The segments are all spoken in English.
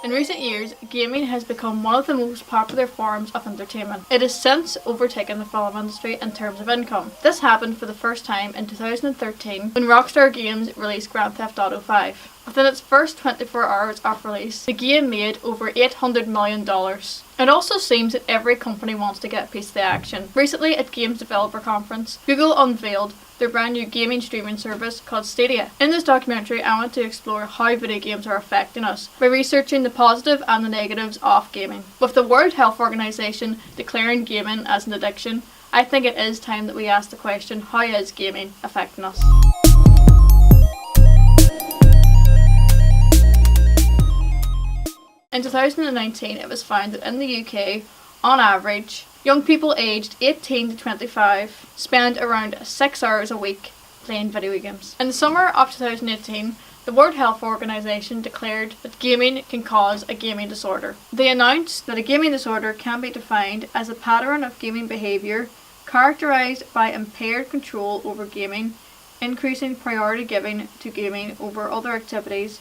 In recent years, gaming has become one of the most popular forms of entertainment. It has since overtaken the film industry in terms of income. This happened for the first time in 2013 when Rockstar Games released Grand Theft Auto 5. Within its first 24 hours of release, the game made over $800 million. It also seems that every company wants to get a piece of the action. Recently, at Games Developer Conference, Google unveiled their brand new gaming streaming service called Stadia. In this documentary, I want to explore how video games are affecting us by researching the positive and the negatives of gaming. With the World Health Organization declaring gaming as an addiction, I think it is time that we ask the question, how is gaming affecting us? In 2019, it was found that in the UK, on average, young people aged 18 to 25 spend around 6 hours a week playing video games. In the summer of 2018, the World Health Organization declared that gaming can cause a gaming disorder. They announced that a gaming disorder can be defined as a pattern of gaming behaviour characterised by impaired control over gaming, increasing priority giving to gaming over other activities,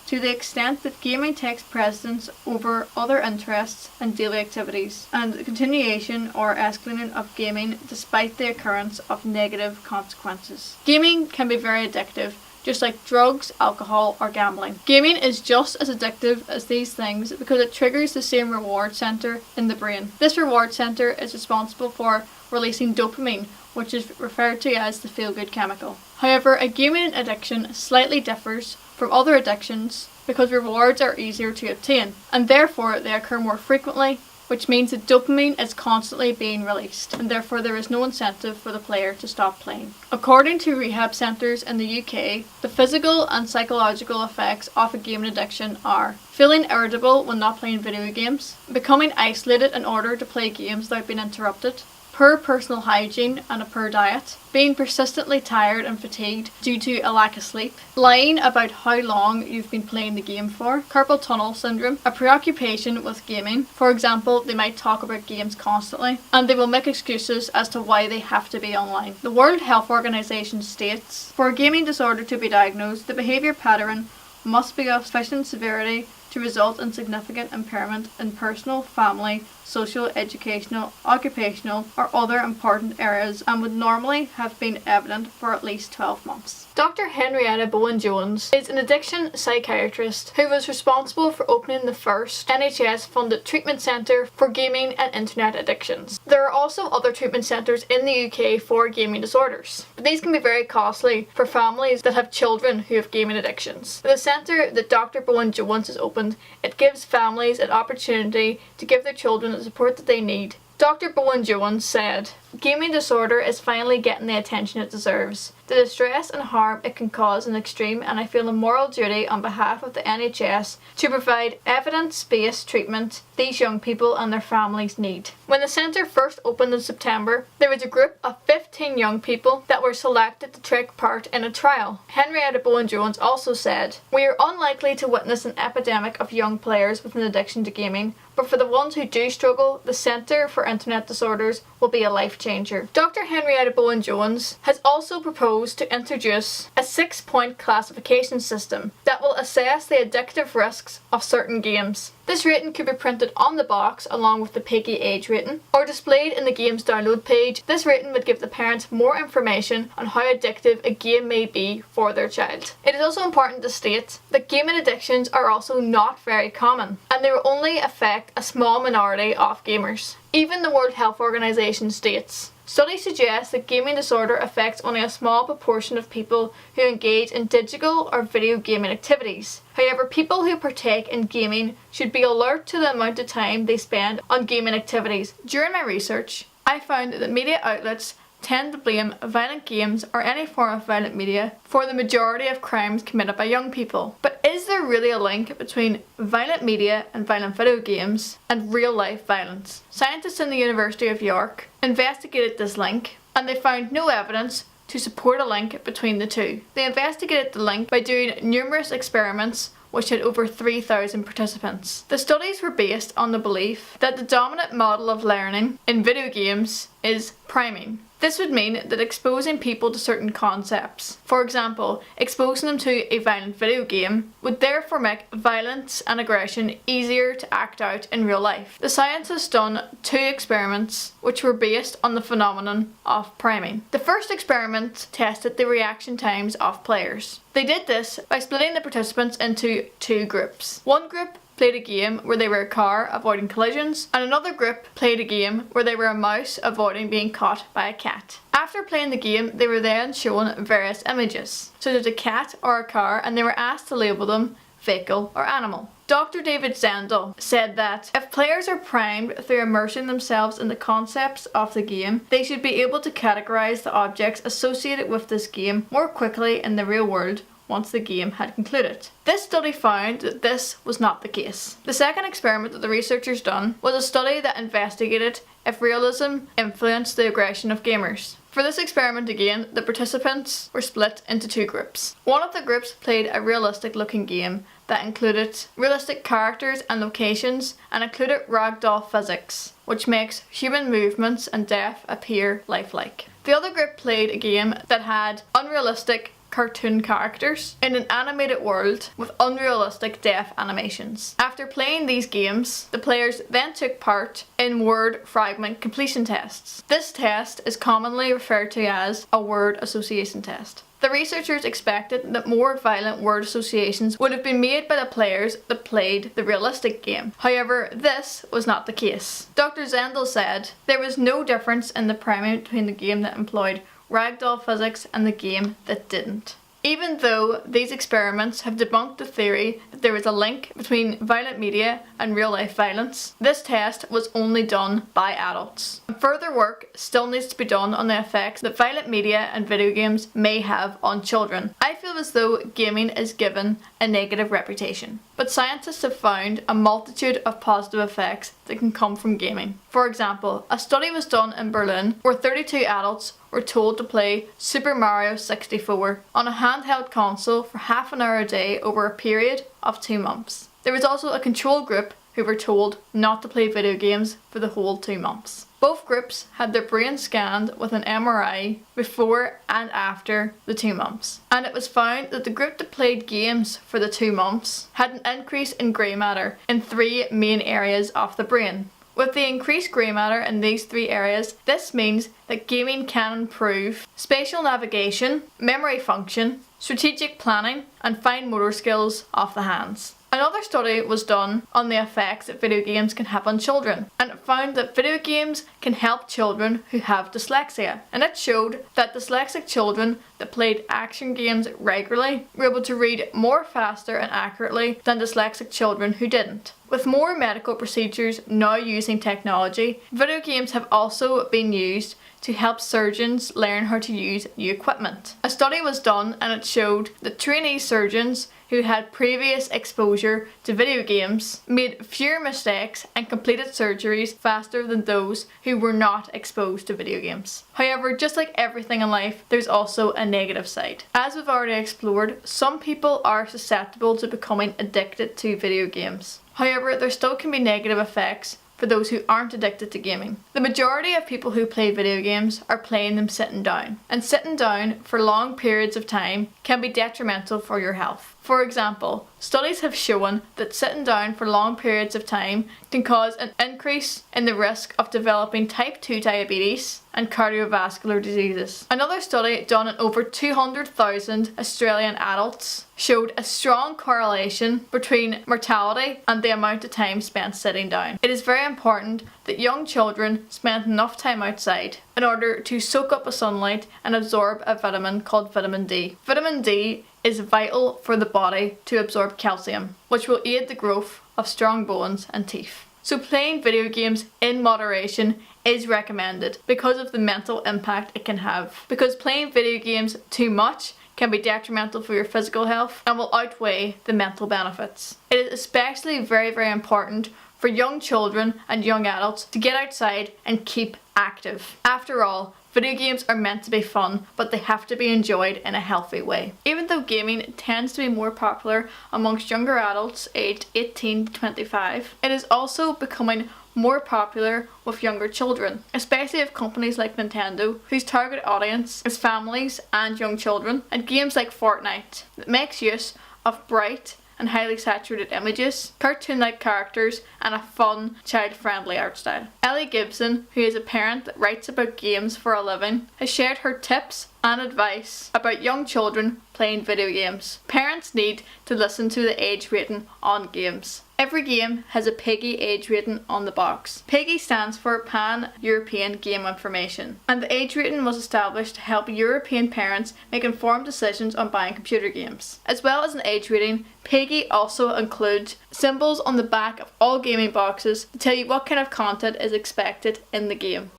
to the extent that gaming takes precedence over other interests and daily activities, and the continuation or escalating of gaming despite the occurrence of negative consequences. Gaming can be very addictive, just like drugs, alcohol, or gambling. Gaming is just as addictive as these things because it triggers the same reward centre in the brain. This reward centre is responsible for releasing dopamine, which is referred to as the feel-good chemical. However, a gaming addiction slightly differs from other addictions because rewards are easier to obtain, and therefore they occur more frequently, which means that dopamine is constantly being released, and therefore there is no incentive for the player to stop playing. According to rehab centres in the UK, the physical and psychological effects of a gaming addiction are feeling irritable when not playing video games, becoming isolated in order to play games without being interrupted, poor personal hygiene and a poor diet, being persistently tired and fatigued due to a lack of sleep, lying about how long you've been playing the game for, carpal tunnel syndrome, a preoccupation with gaming. For example, they might talk about games constantly, and they will make excuses as to why they have to be online. The World Health Organization states, for a gaming disorder to be diagnosed, the behaviour pattern must be of sufficient severity to result in significant impairment in personal, family, social, educational, occupational, or other important areas and would normally have been evident for at least 12 months. Dr. Henrietta Bowen-Jones is an addiction psychiatrist who was responsible for opening the first NHS-funded treatment centre for gaming and internet addictions. There are also other treatment centres in the UK for gaming disorders, but these can be very costly for families that have children who have gaming addictions. The centre that Dr. Bowen-Jones has opened, it gives families an opportunity to give their children the support that they need. Dr. Bowen-Jones said, "Gaming disorder is finally getting the attention it deserves. The distress and harm it can cause is extreme, and I feel a moral duty on behalf of the NHS to provide evidence-based treatment these young people and their families need." When the centre first opened in September, there was a group of 15 young people that were selected to take part in a trial. Henrietta Bowen-Jones also said, "We are unlikely to witness an epidemic of young players with an addiction to gaming, but for the ones who do struggle, the Centre for Internet Disorders will be a life changer." Dr. Henrietta Bowen-Jones has also proposed to introduce a 6-point classification system that will assess the addictive risks of certain games. This rating could be printed on the box along with the PEGI age rating, or displayed in the game's download page. This rating would give the parents more information on how addictive a game may be for their child. It is also important to state that gaming addictions are also not very common, and they will only affect a small minority of gamers. Even the World Health Organization states, "Studies suggest that gaming disorder affects only a small proportion of people who engage in digital or video gaming activities. However, people who partake in gaming should be alert to the amount of time they spend on gaming activities." During my research, I found that media outlets tend to blame violent games or any form of violent media for the majority of crimes committed by young people. But is there really a link between violent media and violent video games and real life violence? Scientists in the University of York investigated this link, and they found no evidence to support a link between the two. They investigated the link by doing numerous experiments which had over 3,000 participants. The studies were based on the belief that the dominant model of learning in video games is priming. This would mean that exposing people to certain concepts, for example, exposing them to a violent video game, would therefore make violence and aggression easier to act out in real life. The scientists done 2 experiments which were based on the phenomenon of priming. The first experiment tested the reaction times of players. They did this by splitting the participants into 2 groups. One group played a game where they were a car avoiding collisions, and another group played a game where they were a mouse avoiding being caught by a cat. After playing the game, they were then shown various images, such as a cat or a car, and they were asked to label them vehicle or animal. Dr. David Zendel said that if players are primed through immersing themselves in the concepts of the game, they should be able to categorize the objects associated with this game more quickly in the real world once the game had concluded. This study found that this was not the case. The second experiment that the researchers done was a study that investigated if realism influenced the aggression of gamers. For this experiment again, the participants were split into 2 groups. One of the groups played a realistic looking game that included realistic characters and locations and included ragdoll physics, which makes human movements and death appear lifelike. The other group played a game that had unrealistic cartoon characters in an animated world with unrealistic death animations. After playing these games, the players then took part in word fragment completion tests. This test is commonly referred to as a word association test. The researchers expected that more violent word associations would have been made by the players that played the realistic game. However, this was not the case. Dr. Zendel said there was no difference in the priming between the game that employed ragdoll physics and the game that didn't. Even though these experiments have debunked the theory that there is a link between violent media and real life violence, this test was only done by adults. And further work still needs to be done on the effects that violent media and video games may have on children. I feel as though gaming is given a negative reputation, but scientists have found a multitude of positive effects that can come from gaming. For example, a study was done in Berlin where 32 adults were told to play Super Mario 64 on a handheld console for half an hour a day over a period of 2 months. There was also a control group who were told not to play video games for the whole 2 months. Both groups had their brains scanned with an MRI before and after the 2 months, and it was found that the group that played games for the 2 months had an increase in grey matter in 3 main areas of the brain. With the increased grey matter in these 3 areas, this means that gaming can improve spatial navigation, memory function, strategic planning, and fine motor skills of the hands. Another study was done on the effects that video games can have on children, and it found that video games can help children who have dyslexia, and it showed that dyslexic children that played action games regularly were able to read more faster and accurately than dyslexic children who didn't. With more medical procedures now using technology, video games have also been used to help surgeons learn how to use new equipment. A study was done and it showed that trainee surgeons who had previous exposure to video games made fewer mistakes and completed surgeries faster than those who were not exposed to video games. However, just like everything in life, there's also a negative side. As we've already explored, some people are susceptible to becoming addicted to video games. However, there still can be negative effects for those who aren't addicted to gaming. The majority of people who play video games are playing them sitting down, and sitting down for long periods of time can be detrimental for your health. For example, studies have shown that sitting down for long periods of time can cause an increase in the risk of developing type 2 diabetes and cardiovascular diseases. Another study done on over 200,000 Australian adults showed a strong correlation between mortality and the amount of time spent sitting down. It is very important that young children spend enough time outside in order to soak up the sunlight and absorb a vitamin called vitamin D. Vitamin D is vital for the body to absorb calcium, which will aid the growth of strong bones and teeth. So playing video games in moderation is recommended because of the mental impact it can have. Because playing video games too much can be detrimental for your physical health and will outweigh the mental benefits. It is especially very important for young children and young adults to get outside and keep active. After all, video games are meant to be fun, but they have to be enjoyed in a healthy way. Even though gaming tends to be more popular amongst younger adults aged 18 to 25, it is also becoming more popular with younger children, especially with companies like Nintendo, whose target audience is families and young children, and games like Fortnite that makes use of bright and highly saturated images, cartoon-like characters, and a fun, child-friendly art style. Ellie Gibson, who is a parent that writes about games for a living, has shared her tips and advice about young children playing video games. Parents need to listen to the age rating on games. Every game has a PEGI age rating on the box. PEGI stands for Pan-European Game Information, and the age rating was established to help European parents make informed decisions on buying computer games. As well as an age rating, PEGI also includes symbols on the back of all gaming boxes to tell you what kind of content is expected in the game.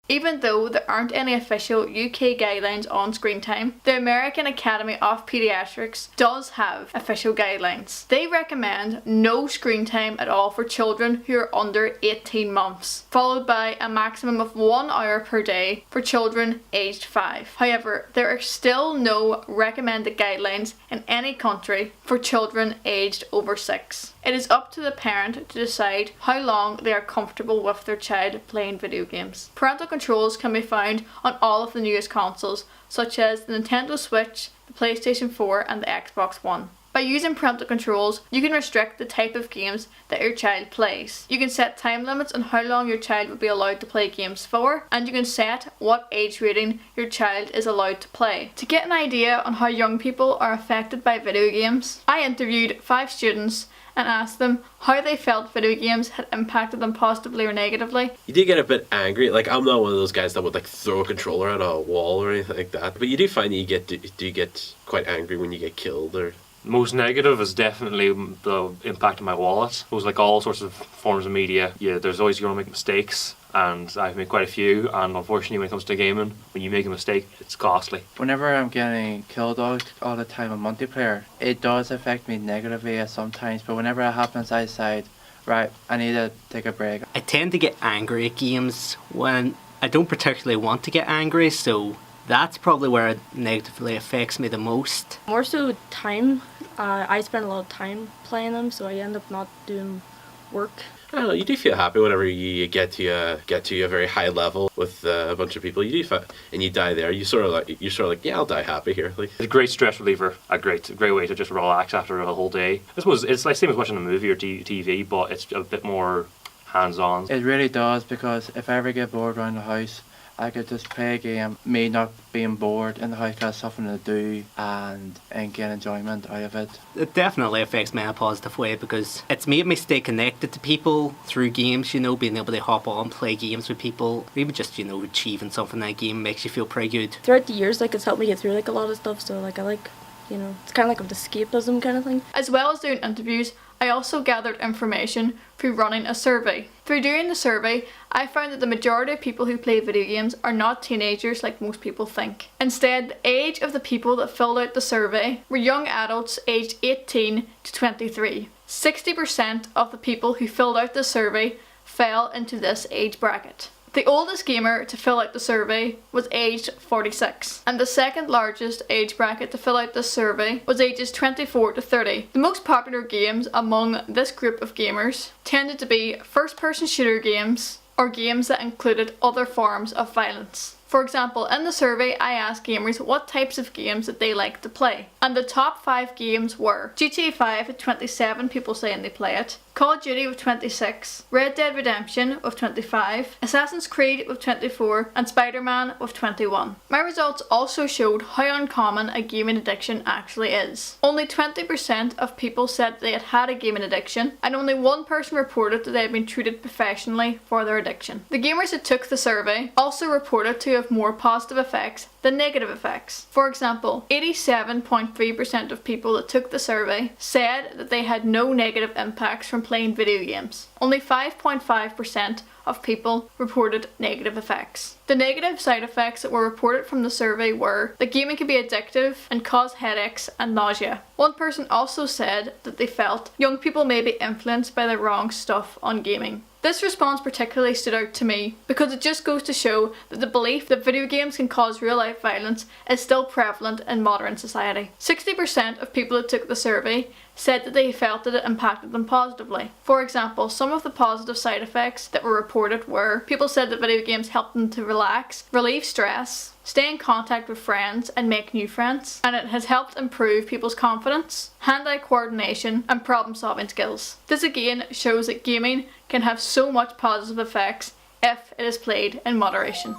Even though there aren't any official UK guidelines on screen time, the American Academy of Pediatrics does have official guidelines. They recommend no screen time at all for children who are under 18 months, followed by a maximum of 1 hour per day for children aged 5. However, there are still no recommended guidelines in any country for children aged over 6. It is up to the parent to decide how long they are comfortable with their child playing video games. Parental controls can be found on all of the newest consoles, such as the Nintendo Switch, the PlayStation 4 and the Xbox One. By using parental controls, you can restrict the type of games that your child plays. You can set time limits on how long your child will be allowed to play games for, and you can set what age rating your child is allowed to play. To get an idea on how young people are affected by video games, I interviewed 5 students and asked them how they felt video games had impacted them positively or negatively. You do get a bit angry. Like, I'm not one of those guys that would like throw a controller at a wall or anything like that. But you do find that you get quite angry when you get killed or... Most negative is definitely the impact on my wallet. It was like all sorts of forms of media. Yeah, there's always going to make mistakes, and I've made quite a few, and unfortunately when it comes to gaming, when you make a mistake, it's costly. Whenever I'm getting killed all the time on multiplayer, it does affect me negatively sometimes, but whenever it happens I decide, right, I need to take a break. I tend to get angry at games when I don't particularly want to get angry, so that's probably where it negatively affects me the most. More so time. I spend a lot of time playing them, so I end up not doing work. I don't know, you do feel happy whenever you get to a very high level with a bunch of people. You do, and you die there. You're sort of like, yeah, I'll die happy here. Like, it's a great stress reliever, a great way to just relax after a whole day. I suppose it's like same as watching a movie or TV, but it's a bit more hands-on. It really does, because if I ever get bored around the house, I could just play a game, me not being bored in the house, got something to do and get enjoyment out of it. It definitely affects me in a positive way because it's made me stay connected to people through games, you know, being able to hop on, play games with people, maybe just, you know, achieving something in a game makes you feel pretty good. Throughout the years, like, it's helped me get through like a lot of stuff, so like I like, you know, it's kind of like an escapism kind of thing. As well as doing interviews, I also gathered information through running a survey. Through doing the survey, I found that the majority of people who play video games are not teenagers like most people think. Instead, the age of the people that filled out the survey were young adults aged 18 to 23. 60% of the people who filled out the survey fell into this age bracket. The oldest gamer to fill out the survey was aged 46, and the second largest age bracket to fill out this survey was ages 24 to 30. The most popular games among this group of gamers tended to be first-person shooter games or games that included other forms of violence. For example, in the survey I asked gamers what types of games that they like to play, and the top 5 games were GTA 5 with 27 people saying they play it, Call of Duty with 26, Red Dead Redemption with 25, Assassin's Creed with 24, and Spider-Man with 21. My results also showed how uncommon a gaming addiction actually is. Only 20% of people said they had a gaming addiction, and only one person reported that they had been treated professionally for their addiction. The gamers who took the survey also reported to have more positive effects than negative effects. For example, 87.3% of people that took the survey said that they had no negative impacts from playing video games. Only 5.5% of people reported negative effects. The negative side effects that were reported from the survey were that gaming can be addictive and cause headaches and nausea. One person also said that they felt young people may be influenced by the wrong stuff on gaming. This response particularly stood out to me because it just goes to show that the belief that video games can cause real life violence is still prevalent in modern society. 60% of people who took the survey said that they felt that it impacted them positively. For example, some of the positive side effects that were reported were people said that video games helped them to relax, relieve stress, stay in contact with friends and make new friends, and it has helped improve people's confidence, hand-eye coordination and problem-solving skills. This again shows that gaming can have so much positive effects if it is played in moderation.